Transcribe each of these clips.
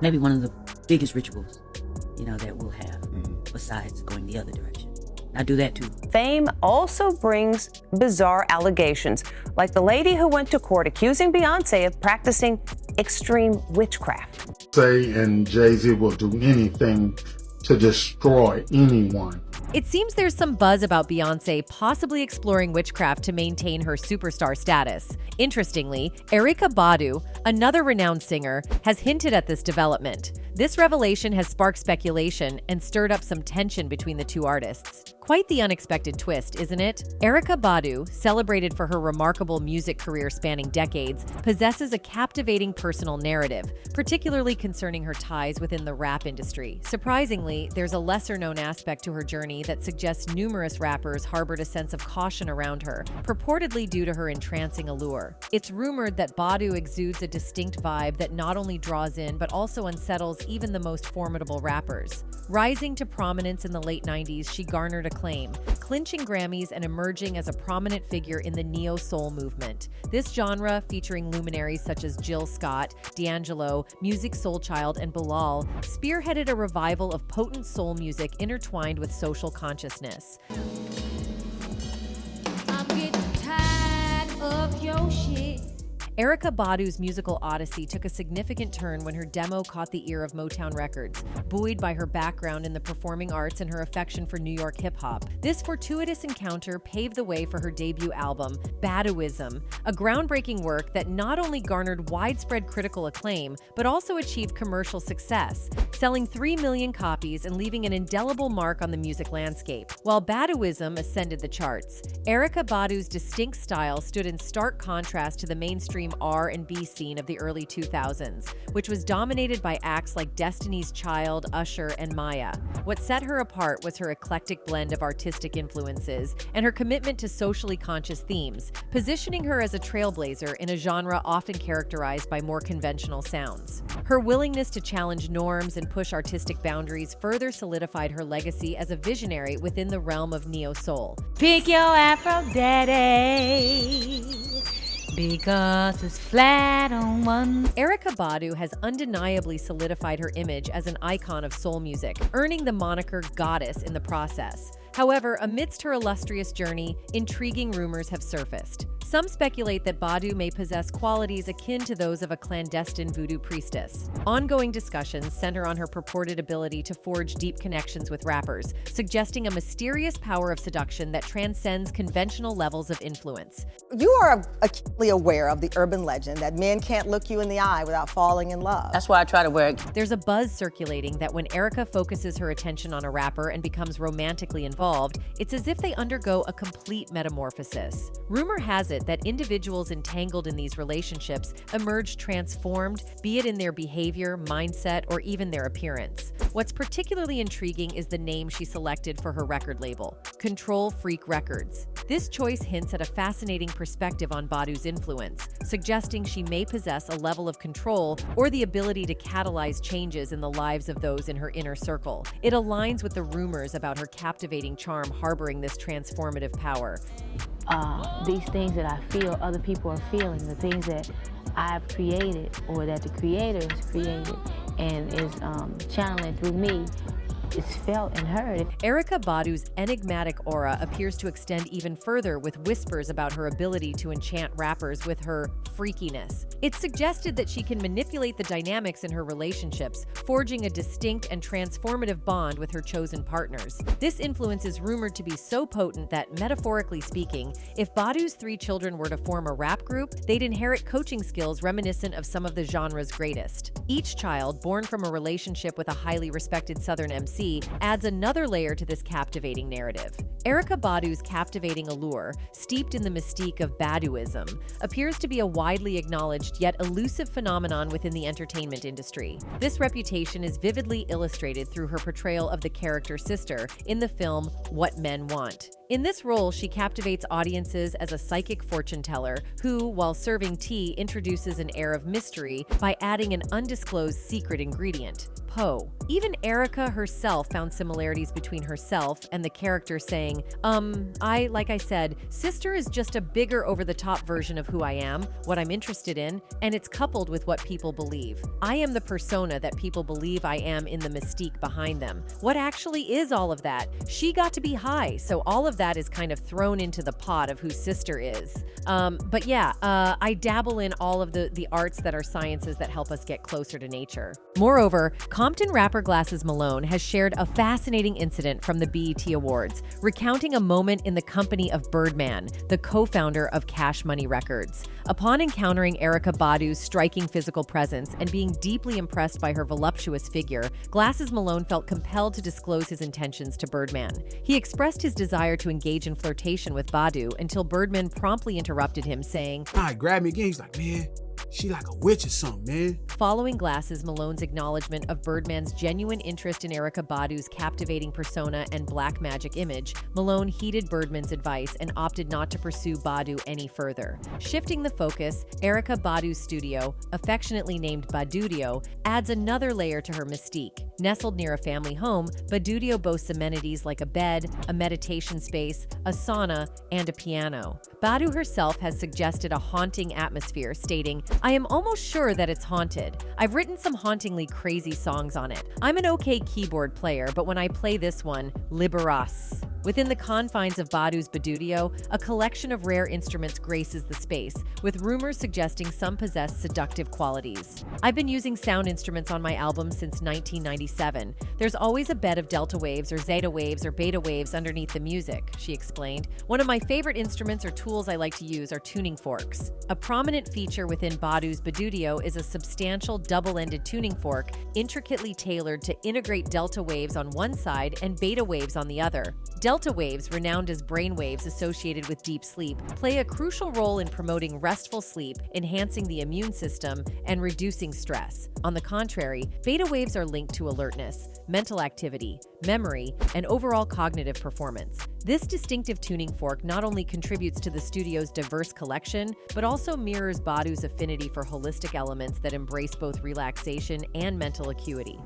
maybe one of the biggest rituals, that we'll have, besides going the other direction. I do that too. Fame also brings bizarre allegations, like the lady who went to court accusing Beyonce of practicing extreme witchcraft. Say and Jay-Z will do anything to destroy anyone. It seems there's some buzz about Beyonce possibly exploring witchcraft to maintain her superstar status. Interestingly, Erykah Badu, another renowned singer, has hinted at this development. This revelation has sparked speculation and stirred up some tension between the two artists. Quite the unexpected twist, isn't it? Erykah Badu, celebrated for her remarkable music career spanning decades, possesses a captivating personal narrative, particularly concerning her ties within the rap industry. Surprisingly, there's a lesser-known aspect to her journey that suggests numerous rappers harbored a sense of caution around her, purportedly due to her entrancing allure. It's rumored that Badu exudes a distinct vibe that not only draws in but also unsettles even the most formidable rappers. Rising to prominence in the late 90s, she garnered acclaim, clinching Grammys and emerging as a prominent figure in the neo-soul movement. This genre, featuring luminaries such as Jill Scott, D'Angelo, Musiq Soulchild, and Bilal, spearheaded a revival of potent soul music intertwined with social consciousness. I'm getting tired of your shit. Erykah Badu's musical odyssey took a significant turn when her demo caught the ear of Motown Records, buoyed by her background in the performing arts and her affection for New York hip-hop. This fortuitous encounter paved the way for her debut album, Baduism, a groundbreaking work that not only garnered widespread critical acclaim, but also achieved commercial success, selling 3 million copies and leaving an indelible mark on the music landscape. While Baduism ascended the charts, Erykah Badu's distinct style stood in stark contrast to the mainstream R&B scene of the early 2000s, which was dominated by acts like Destiny's Child, Usher, and Maya. What set her apart was her eclectic blend of artistic influences and her commitment to socially conscious themes, positioning her as a trailblazer in a genre often characterized by more conventional sounds. Her willingness to challenge norms and push artistic boundaries further solidified her legacy as a visionary within the realm of neo-soul. Pick your Afro daddy, because it's flat on one. Erykah Badu has undeniably solidified her image as an icon of soul music, earning the moniker Goddess in the process. However, amidst her illustrious journey, intriguing rumors have surfaced. Some speculate that Badu may possess qualities akin to those of a clandestine voodoo priestess. Ongoing discussions center on her purported ability to forge deep connections with rappers, suggesting a mysterious power of seduction that transcends conventional levels of influence. You are acutely aware of the urban legend that men can't look you in the eye without falling in love. That's why I try to wear it. There's a buzz circulating that when Erykah focuses her attention on a rapper and becomes romantically involved, it's as if they undergo a complete metamorphosis. Rumor has it that individuals entangled in these relationships emerge transformed, be it in their behavior, mindset, or even their appearance. What's particularly intriguing is the name she selected for her record label, Control Freak Records. This choice hints at a fascinating perspective on Badu's influence, suggesting she may possess a level of control or the ability to catalyze changes in the lives of those in her inner circle. It aligns with the rumors about her captivating charm harboring this transformative power. These things that I feel other people are feeling, the things that I've created or that the Creator has created and is channeling through me, it's felt and heard. Erykah Badu's enigmatic aura appears to extend even further, with whispers about her ability to enchant rappers with her freakiness. It's suggested that she can manipulate the dynamics in her relationships, forging a distinct and transformative bond with her chosen partners. This influence is rumored to be so potent that, metaphorically speaking, if Badu's 3 children were to form a rap group, they'd inherit coaching skills reminiscent of some of the genre's greatest. Each child, born from a relationship with a highly respected Southern MC, adds another layer to this captivating narrative. Erykah Badu's captivating allure, steeped in the mystique of Baduism, appears to be a widely acknowledged yet elusive phenomenon within the entertainment industry. This reputation is vividly illustrated through her portrayal of the character sister in the film What Men Want. In this role, she captivates audiences as a psychic fortune teller who, while serving tea, introduces an air of mystery by adding an undisclosed secret ingredient. apropos. Even Erykah herself found similarities between herself and the character, saying, like I said, sister is just a bigger over-the-top version of who I am, what I'm interested in, and it's coupled with what people believe. I am the persona that people believe I am in the mystique behind them. What actually is all of that? She got to be high, so all of that is kind of thrown into the pot of who sister is. But yeah, I dabble in all of the arts that are sciences that help us get closer to nature. Moreover, Compton rapper Glasses Malone has shared a fascinating incident from the BET Awards, recounting a moment in the company of Birdman, the co-founder of Cash Money Records. Upon encountering Erykah Badu's striking physical presence and being deeply impressed by her voluptuous figure, Glasses Malone felt compelled to disclose his intentions to Birdman. He expressed his desire to engage in flirtation with Badu until Birdman promptly interrupted him, saying, "He grabbed me again. He's like, man, she like a witch or something, man." Following Glasses Malone's acknowledgement of Birdman's genuine interest in Erykah Badu's captivating persona and black magic image, Malone heeded Birdman's advice and opted not to pursue Badu any further. Shifting the focus, Erykah Badu's studio, affectionately named Baduo, adds another layer to her mystique. Nestled near a family home, Baduo boasts amenities like a bed, a meditation space, a sauna, and a piano. Badu herself has suggested a haunting atmosphere, stating, "I am almost sure that it's haunted. I've written some hauntingly crazy songs on it. I'm an okay keyboard player, but when I play this one, Liberas." Within the confines of Badu's Baduo, a collection of rare instruments graces the space, with rumors suggesting some possess seductive qualities. "I've been using sound instruments on my album since 1997. There's always a bed of delta waves or zeta waves or beta waves underneath the music," she explained. "One of my favorite instruments or tools I like to use are tuning forks." A prominent feature within Badu's Baduo is a substantial double-ended tuning fork, intricately tailored to integrate delta waves on one side and beta waves on the other. Delta waves, renowned as brain waves associated with deep sleep, play a crucial role in promoting restful sleep, enhancing the immune system, and reducing stress. On the contrary, beta waves are linked to alertness, mental activity, memory, and overall cognitive performance. This distinctive tuning fork not only contributes to the studio's diverse collection, but also mirrors Badu's affinity for holistic elements that embrace both relaxation and mental acuity.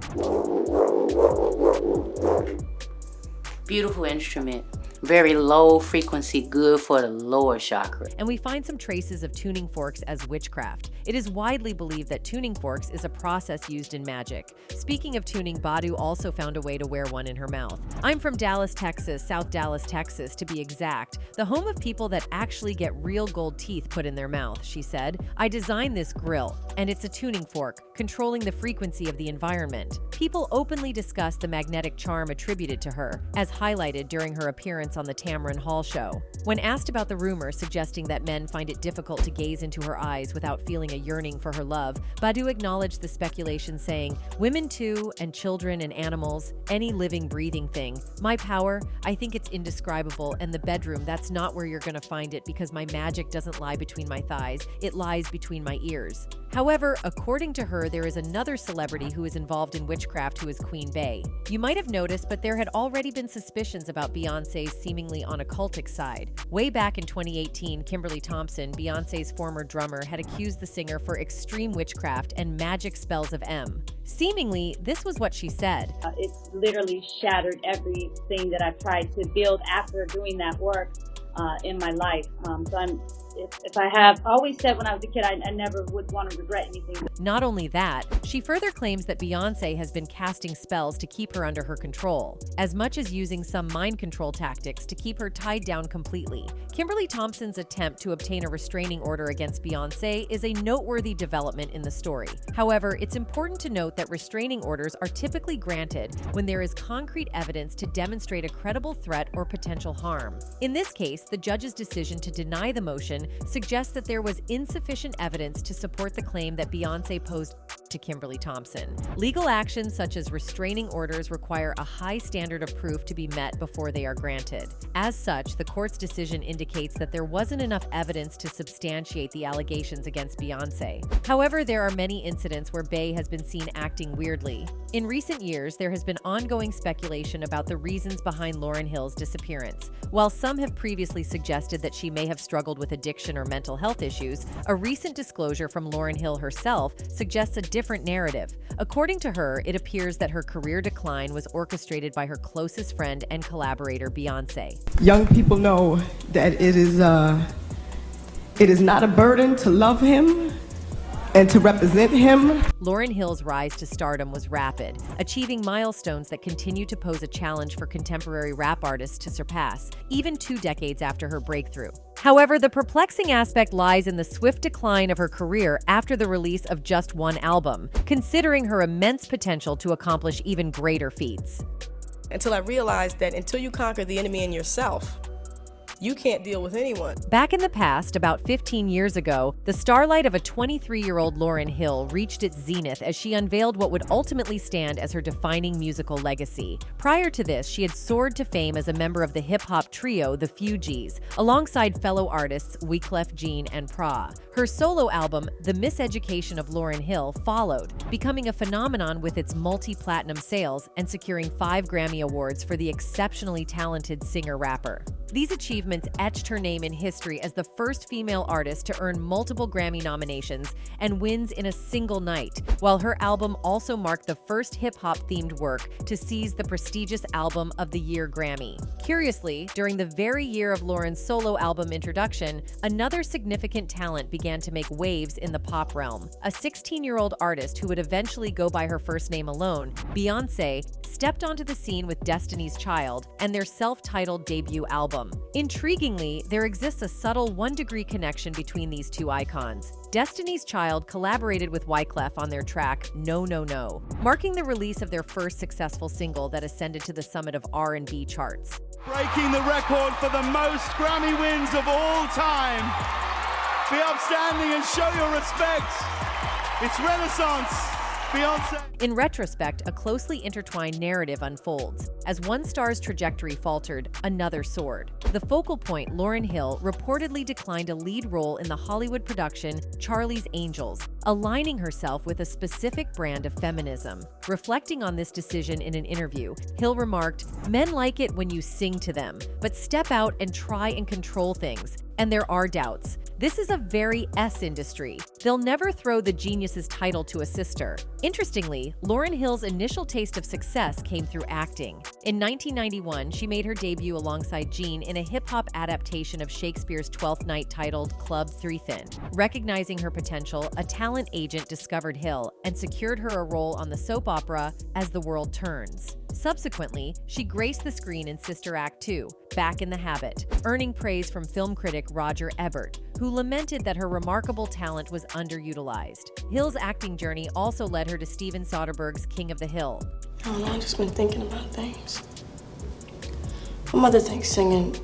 Beautiful instrument. Very low frequency, good for the lower chakra. And we find some traces of tuning forks as witchcraft. It is widely believed that tuning forks is a process used in magic. Speaking of tuning, Badu also found a way to wear one in her mouth. "I'm from Dallas, Texas, South Dallas, Texas, to be exact, the home of people that actually get real gold teeth put in their mouth," she said. "I designed this grill, and it's a tuning fork, controlling the frequency of the environment." People openly discuss the magnetic charm attributed to her, as highlighted during her appearance on the Tamron Hall show. When asked about the rumor suggesting that men find it difficult to gaze into her eyes without feeling a yearning for her love, Badu acknowledged the speculation, saying, "Women too, and children and animals, any living, breathing thing. My power, I think it's indescribable, and the bedroom, that's not where you're gonna find it because my magic doesn't lie between my thighs, it lies between my ears." However, according to her, there is another celebrity who is involved in witchcraft who is Queen Bey. You might have noticed, but there had already been suspicions about Beyonce's seemingly on occultic side. Way back in 2018, Kimberly Thompson, Beyonce's former drummer, had accused the singer for extreme witchcraft and magic spells of M. Seemingly, this was what she said. It's literally shattered everything that I've tried to build after doing that work in my life. If I have always said when I was a kid, I never would want to regret anything. Not only that, she further claims that Beyonce has been casting spells to keep her under her control, as much as using some mind control tactics to keep her tied down completely. Kimberly Thompson's attempt to obtain a restraining order against Beyonce is a noteworthy development in the story. However, it's important to note that restraining orders are typically granted when there is concrete evidence to demonstrate a credible threat or potential harm. In this case, the judge's decision to deny the motion suggests that there was insufficient evidence to support the claim that Beyonce posed to Kimberly Thompson. Legal actions such as restraining orders require a high standard of proof to be met before they are granted. As such, the court's decision indicates that there wasn't enough evidence to substantiate the allegations against Beyonce. However, there are many incidents where Bey has been seen acting weirdly. In recent years, there has been ongoing speculation about the reasons behind Lauryn Hill's disappearance. While some have previously suggested that she may have struggled with addiction or mental health issues, a recent disclosure from Lauryn Hill herself suggests a different different narrative. According to her, it appears that her career decline was orchestrated by her closest friend and collaborator, Beyonce. Young people know that it is not a burden to love him and to represent him. Lauryn Hill's rise to stardom was rapid, achieving milestones that continue to pose a challenge for contemporary rap artists to surpass, even 2 decades after her breakthrough. However, the perplexing aspect lies in the swift decline of her career after the release of just one album, considering her immense potential to accomplish even greater feats. Until I realized that until you conquer the enemy in yourself, you can't deal with anyone. Back in the past, about 15 years ago, the starlight of a 23-year-old Lauryn Hill reached its zenith as she unveiled what would ultimately stand as her defining musical legacy. Prior to this, she had soared to fame as a member of the hip-hop trio the Feuds, alongside fellow artists Wyclef Jean and Pra. Her solo album, The Miseducation of Lauryn Hill, followed, becoming a phenomenon with its multi-platinum sales and securing 5 Grammy Awards for the exceptionally talented singer-rapper. These achievements etched her name in history as the first female artist to earn multiple Grammy nominations and wins in a single night, while her album also marked the first hip-hop themed work to seize the prestigious Album of the Year Grammy. Curiously, during the very year of Lauryn's solo album introduction, another significant talent began to make waves in the pop realm. A 16-year-old artist who would eventually go by her first name alone, Beyonce, stepped onto the scene with Destiny's Child and their self-titled debut album. Intriguingly, there exists a subtle 1-degree connection between these two icons. Destiny's Child collaborated with Wyclef on their track No No No, marking the release of their first successful single that ascended to the summit of R&B charts. Breaking the record for the most Grammy wins of all time. Be upstanding and show your respect. It's Renaissance. Beyonce. In retrospect, a closely intertwined narrative unfolds. As one star's trajectory faltered, another soared. The focal point, Lauryn Hill, reportedly declined a lead role in the Hollywood production Charlie's Angels, aligning herself with a specific brand of feminism. Reflecting on this decision in an interview, Hill remarked, "Men like it when you sing to them, but step out and try and control things. And there are doubts. This is a very S industry. They'll never throw the genius's title to a sister." Interestingly, Lauryn Hill's initial taste of success came through acting. In 1991, she made her debut alongside Jean in a hip-hop adaptation of Shakespeare's Twelfth Night titled Club Threethin. Recognizing her potential, a talent agent discovered Hill and secured her a role on the soap opera As the World Turns. Subsequently, she graced the screen in Sister Act 2, Back in the Habit, earning praise from film critic Roger Ebert, who lamented that her remarkable talent was underutilized. Hill's acting journey also led her to Steven Soderbergh's King of the Hill. I don't know, I've just been thinking about things. My mother thinks singing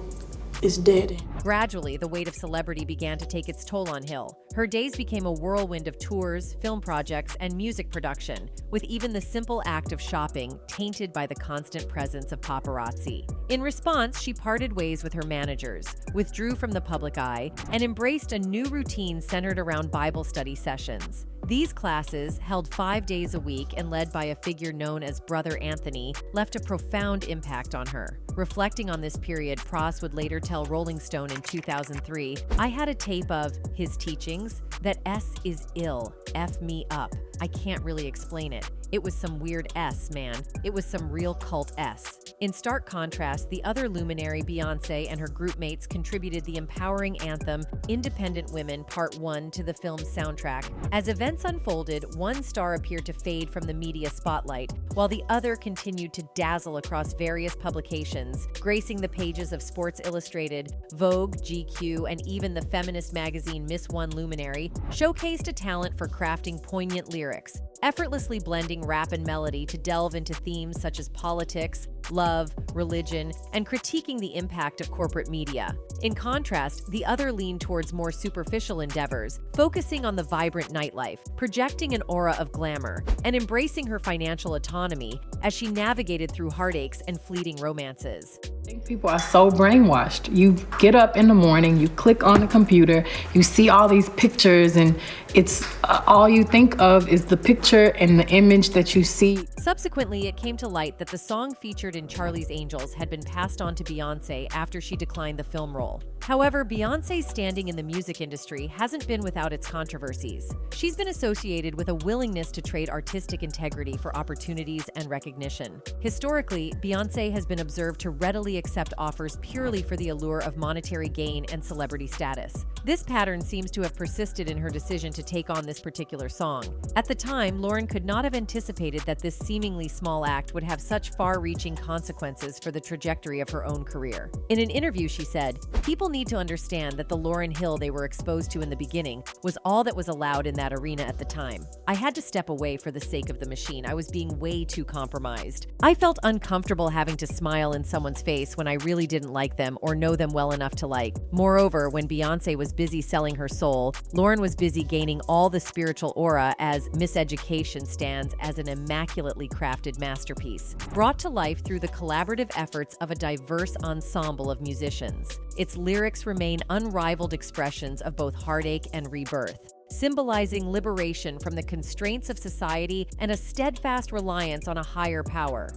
is dead. Gradually, the weight of celebrity began to take its toll on Hill. Her days became a whirlwind of tours, film projects, and music production, with even the simple act of shopping tainted by the constant presence of paparazzi. In response, she parted ways with her managers, withdrew from the public eye, and embraced a new routine centered around Bible study sessions. These classes, held 5 days a week and led by a figure known as Brother Anthony, left a profound impact on her. Reflecting on this period, Pross would later tell Rolling Stone in 2003, "I had a tape of his teachings. That S is ill. F me up. I can't really explain it. It was some weird S, man. It was some real cult S." In stark contrast, the other luminary, Beyonce, and her group mates contributed the empowering anthem Independent Women Part 1 to the film's soundtrack. As events unfolded, one star appeared to fade from the media spotlight, while the other continued to dazzle across various publications, gracing the pages of Sports Illustrated, Vogue, GQ, and even the feminist magazine Miss One Luminary, showcased a talent for crafting poignant lyrics, effortlessly blending rap and melody to delve into themes such as politics, love, religion, and critiquing the impact of corporate media. In contrast, the other leaned towards more superficial endeavors, focusing on the vibrant nightlife, projecting an aura of glamour, and embracing her financial autonomy as she navigated through heartaches and fleeting romances. People are so brainwashed. You get up in the morning, you click on the computer, you see all these pictures, and it's all you think of is the picture and the image that you see. Subsequently, it came to light that the song featured in Charlie's Angels had been passed on to Beyoncé after she declined the film role. However, Beyoncé's standing in the music industry hasn't been without its controversies. She's been associated with a willingness to trade artistic integrity for opportunities and recognition. Historically, Beyoncé has been observed to readily accept offers purely for the allure of monetary gain and celebrity status. This pattern seems to have persisted in her decision to take on this particular song. At the time, Lauryn could not have anticipated that this seemingly small act would have such far-reaching consequences for the trajectory of her own career. In an interview, she said, "People need to understand that the Lauryn Hill they were exposed to in the beginning was all that was allowed in that arena at the time. I had to step away for the sake of the machine. I was being way too compromised. I felt uncomfortable having to smile in someone's face when I really didn't like them or know them well enough to like." Moreover, when Beyoncé was busy selling her soul, Lauryn was busy gaining all the spiritual aura as Miseducation stands as an immaculately crafted masterpiece, brought to life through the collaborative efforts of a diverse ensemble of musicians. Its lyrics remain unrivaled expressions of both heartache and rebirth, symbolizing liberation from the constraints of society and a steadfast reliance on a higher power.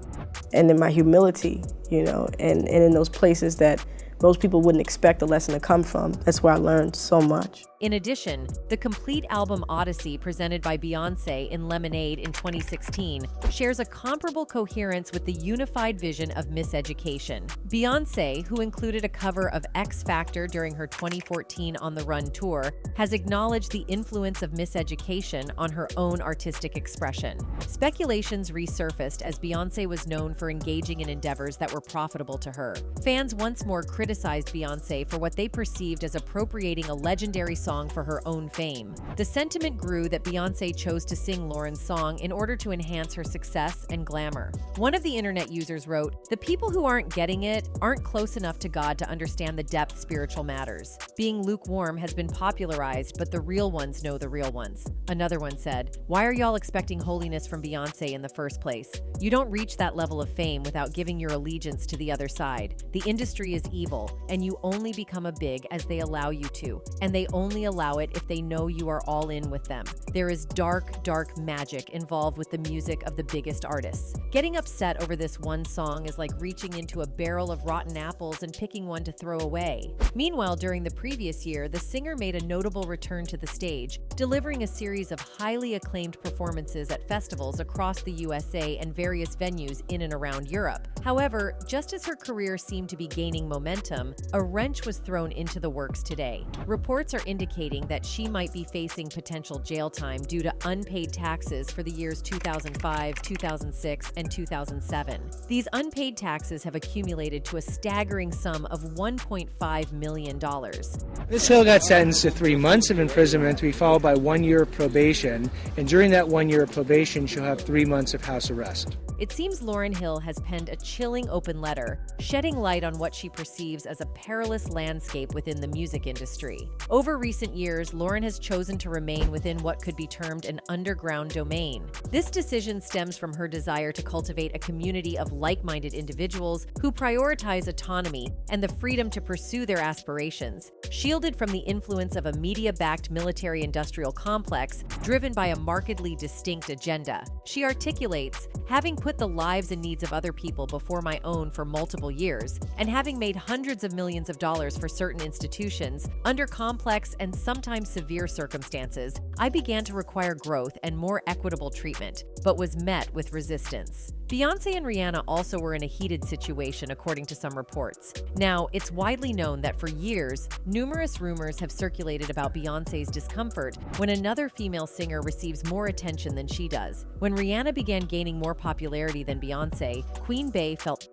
And in my humility, and in those places that most people wouldn't expect a lesson to come from, that's where I learned so much. In addition, the complete album Odyssey, presented by Beyoncé in Lemonade in 2016, shares a comparable coherence with the unified vision of miseducation. Beyoncé, who included a cover of X Factor during her 2014 On the Run tour, has acknowledged the influence of miseducation on her own artistic expression. Speculations resurfaced as Beyoncé was known for engaging in endeavors that were profitable to her. Fans once more criticized Beyoncé for what they perceived as appropriating a legendary song for her own fame. The sentiment grew that Beyoncé chose to sing Lauryn's song in order to enhance her success and glamour. One of the internet users wrote, "The people who aren't getting it aren't close enough to God to understand the depth spiritual matters. Being lukewarm has been popularized, but the real ones know the real ones." Another one said, "Why are y'all expecting holiness from Beyoncé in the first place? You don't reach that level of fame without giving your allegiance to the other side. The industry is evil, and you only become a big as they allow you to, and they only allow it if they know you are all in with them. There is dark, dark magic involved with the music of the biggest artists. Getting upset over this one song is like reaching into a barrel of rotten apples and picking one to throw away." Meanwhile, during the previous year, the singer made a notable return to the stage, delivering a series of highly acclaimed performances at festivals across the USA and various venues in and around Europe. However, just as her career seemed to be gaining momentum, a wrench was thrown into the works today. Reports are indicating that she might be facing potential jail time due to unpaid taxes for the years 2005, 2006, and 2007. These unpaid taxes have accumulated to a staggering sum of $1.5 million. Ms. Hill got sentenced to 3 months of imprisonment to be followed by 1 year of probation, and during that 1 year of probation, she'll have 3 months of house arrest. It seems Lauryn Hill has penned a chilling open letter, shedding light on what she perceives as a perilous landscape within the music industry. Over recent years, Lauryn has chosen to remain within what could be termed an underground domain. This decision stems from her desire to cultivate a community of like-minded individuals who prioritize autonomy and the freedom to pursue their aspirations, shielded from the influence of a media-backed military-industrial complex driven by a markedly distinct agenda. She articulates, "Having put the lives and needs of other people before my own for multiple years, and having made hundreds of millions of dollars for certain institutions, under complex and sometimes severe circumstances, I began to require growth and more equitable treatment, but was met with resistance." Beyoncé and Rihanna also were in a heated situation, according to some reports. Now, it's widely known that for years, numerous rumors have circulated about Beyoncé's discomfort when another female singer receives more attention than she does. When Rihanna began gaining more popularity than Beyoncé, Queen Bey felt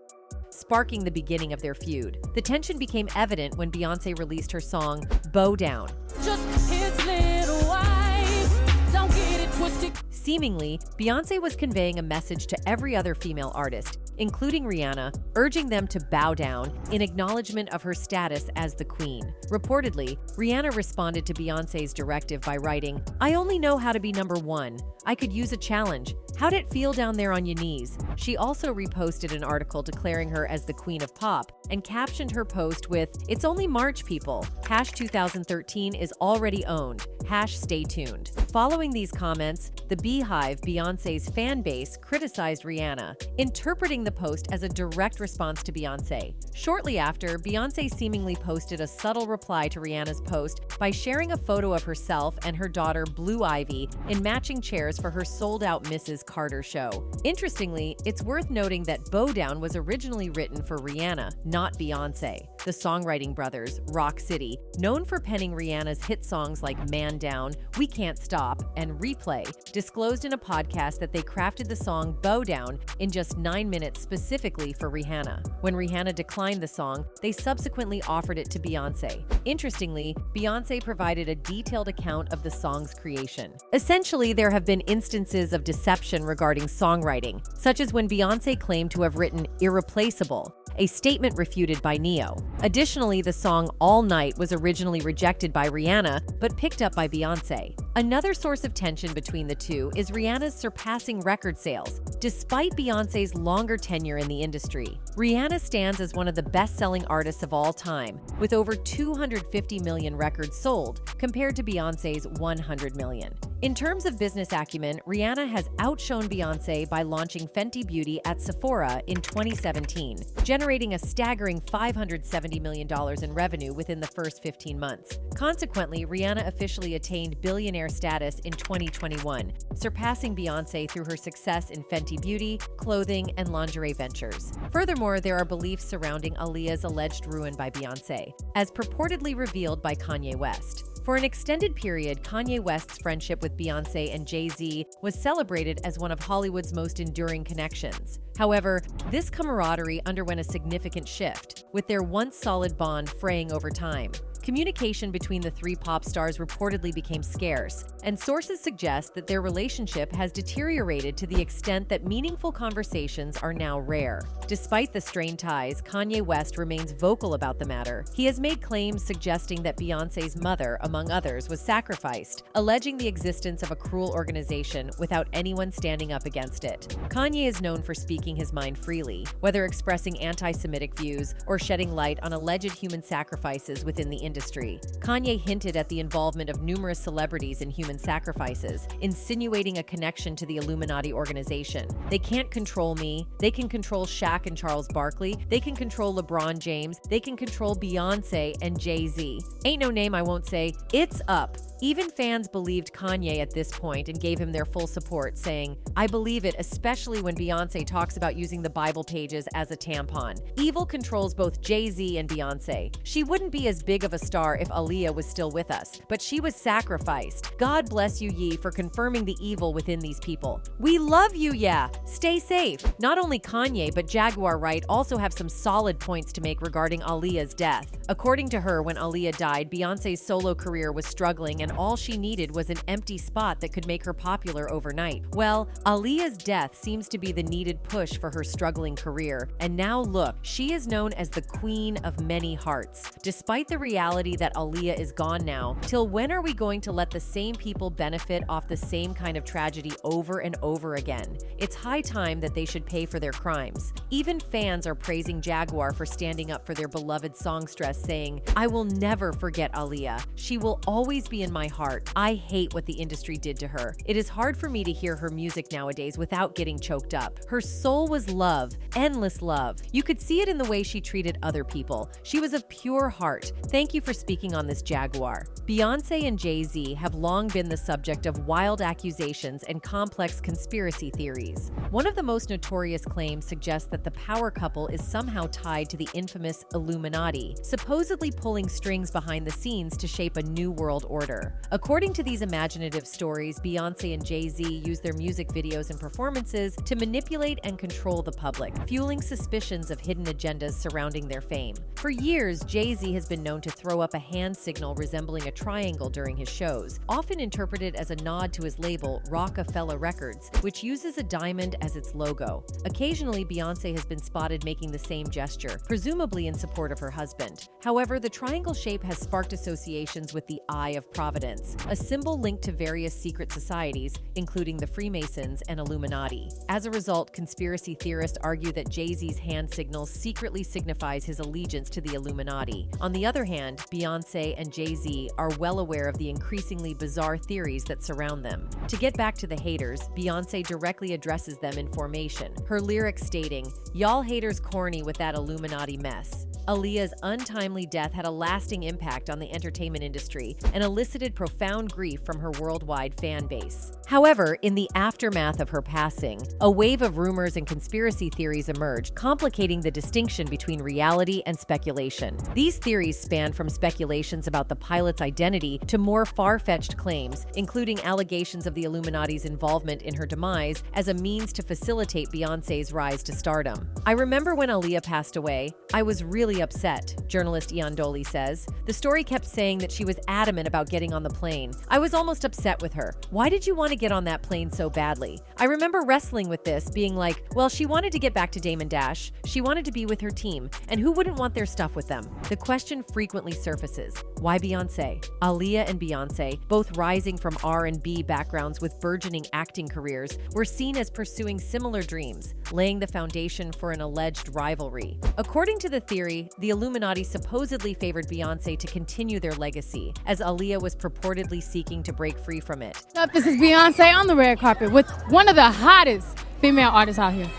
sparking the beginning of their feud. The tension became evident when Beyoncé released her song, Bow Down. Just his little wife, don't get it twisted. Seemingly, Beyoncé was conveying a message to every other female artist. including Rihanna, urging them to bow down in acknowledgement of her status as the queen. Reportedly, Rihanna responded to Beyoncé's directive by writing, "I only know how to be number one. I could use a challenge. How'd it feel down there on your knees?" She also reposted an article declaring her as the queen of pop and captioned her post with, "It's only March, people. #2013 is already owned. Stay tuned." Following these comments, the Beehive, Beyoncé's fan base, criticized Rihanna, interpreting the post as a direct response to Beyoncé. Shortly after, Beyoncé seemingly posted a subtle reply to Rihanna's post by sharing a photo of herself and her daughter Blue Ivy in matching chairs for her sold-out Mrs. Carter show. Interestingly, it's worth noting that Bow Down was originally written for Rihanna, not Beyoncé. The songwriting brothers, Rock City, known for penning Rihanna's hit songs like Man Down, We Can't Stop, and Replay, disclosed in a podcast that they crafted the song Bow Down in just 9 minutes specifically for Rihanna. When Rihanna declined the song, they subsequently offered it to Beyoncé. Interestingly, Beyoncé provided a detailed account of the song's creation. Essentially, there have been instances of deception regarding songwriting, such as when Beyoncé claimed to have written Irreplaceable, a statement refuted by Neo. Additionally, the song All Night was originally rejected by Rihanna, but picked up by Beyoncé. Another source of tension between the two is Rihanna's surpassing record sales, despite Beyoncé's longer tenure in the industry. Rihanna stands as one of the best-selling artists of all time, with over 250 million records sold, compared to Beyoncé's 100 million. In terms of business acumen, Rihanna has outshone Beyoncé by launching Fenty Beauty at Sephora in 2017, generating a staggering $570 million in revenue within the first 15 months. Consequently, Rihanna officially attained billionaire status in 2021, surpassing Beyoncé through her success in Fenty Beauty, clothing, and lingerie ventures. Furthermore, there are beliefs surrounding Aaliyah's alleged ruin by Beyoncé, as purportedly revealed by Kanye West. For an extended period, Kanye West's friendship with Beyoncé and Jay-Z was celebrated as one of Hollywood's most enduring connections. However, this camaraderie underwent a significant shift, with their once solid bond fraying over time. Communication between the three pop stars reportedly became scarce, and sources suggest that their relationship has deteriorated to the extent that meaningful conversations are now rare. Despite the strained ties, Kanye West remains vocal about the matter. He has made claims suggesting that Beyoncé's mother, among others, was sacrificed, alleging the existence of a cruel organization without anyone standing up against it. Kanye is known for speaking his mind freely, whether expressing anti-Semitic views or shedding light on alleged human sacrifices within the industry. Kanye hinted at the involvement of numerous celebrities in human sacrifices, insinuating a connection to the Illuminati organization. "They can't control me. They can control Shaq and Charles Barkley. They can control LeBron James. They can control Beyoncé and Jay-Z. Ain't no name I won't say. It's up." Even fans believed Kanye at this point and gave him their full support, saying, "I believe it, especially when Beyoncé talks about using the Bible pages as a tampon. Evil controls both Jay-Z and Beyoncé. She wouldn't be as big of a star if Aaliyah was still with us, but she was sacrificed. God bless you, Ye, for confirming the evil within these people. We love you, yeah. Stay safe." Not only Kanye, but Jaguar Wright also have some solid points to make regarding Aaliyah's death. According to her, when Aaliyah died, Beyoncé's solo career was struggling and all she needed was an empty spot that could make her popular overnight. Well, Aaliyah's death seems to be the needed push for her struggling career, and now look, she is known as the Queen of Many Hearts. Despite the reality that Aaliyah is gone now, till when are we going to let the same people benefit off the same kind of tragedy over and over again? It's high time that they should pay for their crimes. Even fans are praising Jaguar for standing up for their beloved songstress, saying, "I will never forget Aaliyah. She will always be in my heart. I hate what the industry did to her. It is hard for me to hear her music nowadays without getting choked up. Her soul was love, endless love. You could see it in the way she treated other people. She was of pure heart. Thank you for speaking on this, Jaguar." Beyoncé and Jay-Z have long been the subject of wild accusations and complex conspiracy theories. One of the most notorious claims suggests that the power couple is somehow tied to the infamous Illuminati, supposedly pulling strings behind the scenes to shape a new world order. According to these imaginative stories, Beyoncé and Jay-Z use their music videos and performances to manipulate and control the public, fueling suspicions of hidden agendas surrounding their fame. For years, Jay-Z has been known to thrive throw up a hand signal resembling a triangle during his shows, often interpreted as a nod to his label, Rockefeller Records, which uses a diamond as its logo. Occasionally, Beyoncé has been spotted making the same gesture, presumably in support of her husband. However, the triangle shape has sparked associations with the Eye of Providence, a symbol linked to various secret societies, including the Freemasons and Illuminati. As a result, conspiracy theorists argue that Jay-Z's hand signal secretly signifies his allegiance to the Illuminati. On the other hand, Beyoncé and Jay-Z are well aware of the increasingly bizarre theories that surround them. To get back to the haters, Beyoncé directly addresses them in Formation, her lyrics stating, "Y'all haters corny with that Illuminati mess." Aaliyah's untimely death had a lasting impact on the entertainment industry and elicited profound grief from her worldwide fan base. However, in the aftermath of her passing, a wave of rumors and conspiracy theories emerged, complicating the distinction between reality and speculation. These theories span from speculations about the pilot's identity to more far-fetched claims, including allegations of the Illuminati's involvement in her demise as a means to facilitate Beyoncé's rise to stardom. "I remember when Aaliyah passed away, I was really upset," journalist Ian Doley says. "The story kept saying that she was adamant about getting on the plane. I was almost upset with her. Why did you want to get on that plane so badly? I remember wrestling with this, being like, well, she wanted to get back to Damon Dash, she wanted to be with her team, and who wouldn't want their stuff with them?" The question frequently surfaces, why Beyoncé? Aaliyah and Beyoncé, both rising from R&B backgrounds with burgeoning acting careers, were seen as pursuing similar dreams, laying the foundation for an alleged rivalry. According to the theory, the Illuminati supposedly favored Beyoncé to continue their legacy, as Aaliyah was purportedly seeking to break free from it. This is Beyonce on the red carpet with one of the hottest female artists out here,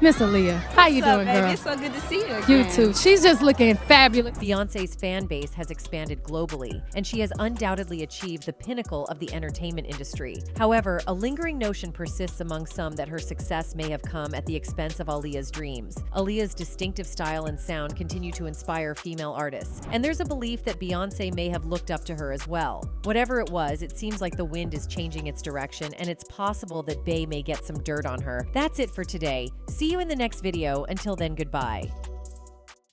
Miss Aaliyah. How you doing, girl? It's so good to see you again. You too. She's just looking fabulous. Beyoncé's fan base has expanded globally, and she has undoubtedly achieved the pinnacle of the entertainment industry. However, a lingering notion persists among some that her success may have come at the expense of Aaliyah's dreams. Aaliyah's distinctive style and sound continue to inspire female artists, and there's a belief that Beyoncé may have looked up to her as well. Whatever it was, it seems like the wind is changing its direction, and it's possible that Bey may get some dirt on her. That's it for today. See you in the next video. Until then, goodbye.